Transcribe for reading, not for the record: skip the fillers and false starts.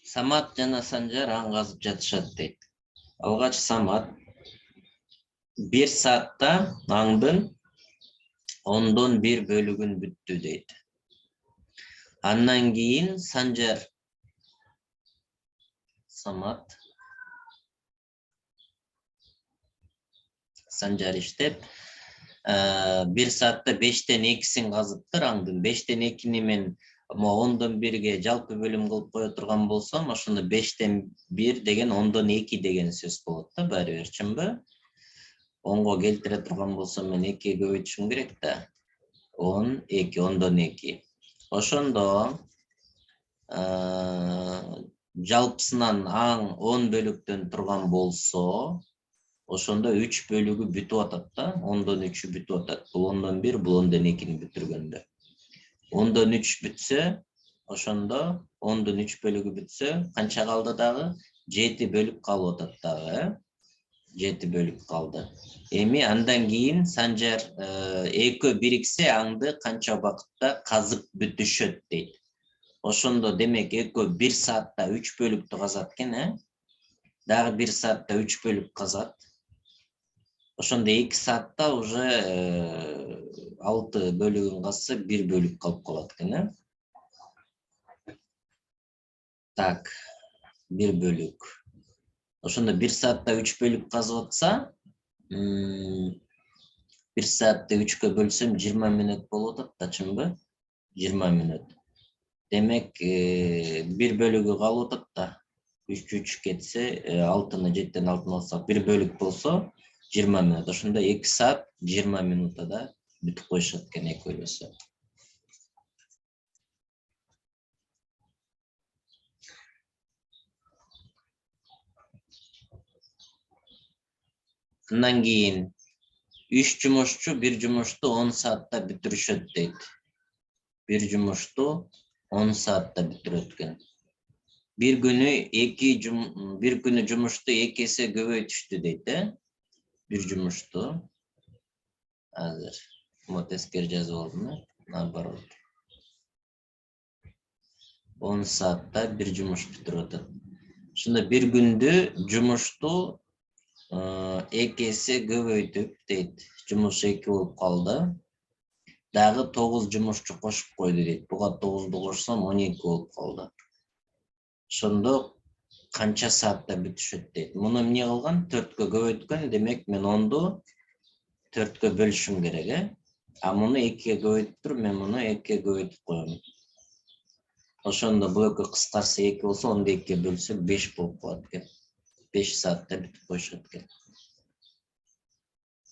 Самат жана Санжар аң казып жатышат дейт. Алгач Самат 1 саатта аңдын 1/10 бөлүгүн бүттү дейт. Андан кийин Санжар Санжар иштеп 1 саатта 5тен 2син казыптыр аңдын. 5тен 2ни мен 10/1ге жалпы бөлүм кылып кое турган болсом, ошондо 5тен 1 деген 10/2 деген сөз болот да, баары бир, чынбы? 10го келтире турган болсом мен 2ге көбөйтүшүм керек да. 10/2. Ошондо жалпысынан аң 10 бөлүктөн турган болсо, ошондо 3 бөлүгү бүтүп атат да, 10/3 бүтүп атат. Бул 10/1, бул 10/2-ни бүтүргөндө. 10/3 бүтсө, ошондо 10/3 бөлүгү бүтсө, канча калды дагы? 7 бөлүк калып атат дагы, 7 бөлүк калды. Эми андан кийин Санжар экөө бириксе аңды канча убакытта казып бүтүшөт дейт. Ошондо демек экөө 1 саатта 3 бөлүктү казат экен, Дагы 1 саатта 3 бөлүк казат. Ошондо 2 саатта уже 6 бөлүгүн казса 1 бөлүк калып калат экен, Так, 1 бөлүк. Ошондо 1 саатта 3 бөлүк казып атса, 1 саатты 3кө бөлсөм 20 мүнөт болуп атат да, чынбы? 20 мүнөт. Демек 1 бөлүгү калып атат да. 3 кетсе, 6-ны 7-тен 6-ны алсак 1 бөлүк болсо 20 мүнөт. Ошондо 2 саат 20 мүнөттө бүтүп коюшат экен экөөлөсө. Андан кийин 3 жумушчу 1 жумушту 10 саатта бүтүрүшөт дейт. 1 жумушту 10 саатта бүтүрөт экен. Bir günü жумушту 2 эсе көбөйтүштү дейт, Bir жумушту. Азыр тескери жазып алдым, наоборот. 10 саатта 1 жумуш бүтүрүп атат. Ошондо 1 күндү жумушту 2 эсе көбөйтүп дейт. Жумуш 2 болуп калды. Дагы 9 жумушчу кошуп койду дейт. Буга 9ду кошсом 12 болуп калды. Ошондо канча саатта бүтүшөт дейт. Муну эмне кылган? 4кө көбөйткөн, демек мен 10ду 4кө бөлүшүм керек, А муну 2ге көбөйтүп туруп, мен муну 2ге көбөйтүп коем. Ошондо бул экөө кыскарса 2 болсо, 10ду 2ге бөлсөк 5 болуп калат экен. 5 саатта бүтүп коюшат экен.